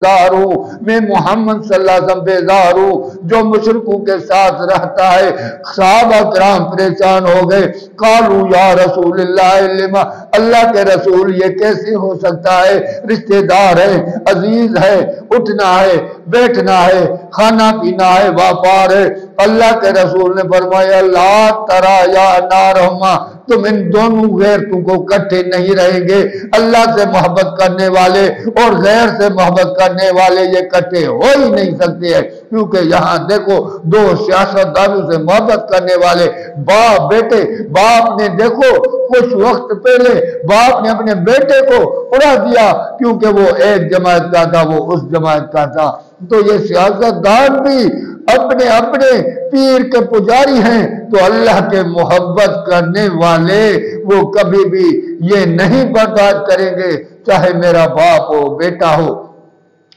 دار ہوں، میں محمد صلی اللہ علیہ وسلم بیزار ہوں جو مشرکوں کے ساتھ رہتا ہے۔ صحابہ کرام پریشان ہو گئے، قالوا یا رسول اللہ لما، اللہ کے رسول یہ کیسے ہو سکتا ہے؟ رشتہ دار ہے، عزیز ہے، اٹھنا ہے، بیٹھنا ہے، کھانا پینا ہے، واپار ہے۔ اللہ کے رسول نے فرمایا لا ترا یا نارہما، تم ان دونوں غیرتوں کو کٹھے نہیں رہیں گے۔ اللہ سے محبت کرنے والے اور غیر سے محبت کرنے والے یہ کٹھے ہو ہی نہیں سکتے ہیں، کیونکہ یہاں دیکھو دو سیاستدانوں سے محبت کرنے والے باپ بیٹے، باپ نے دیکھو کچھ وقت پہلے باپ نے اپنے بیٹے کو اڑا دیا کیونکہ وہ ایک جماعت کا تھا، وہ اس جماعت کا تھا۔ تو یہ سیاستدان بھی اپنے اپنے پیر کے پجاری ہیں، تو اللہ کے محبت کرنے والے وہ کبھی بھی یہ نہیں برداشت کریں گے، چاہے میرا باپ ہو، بیٹا ہو،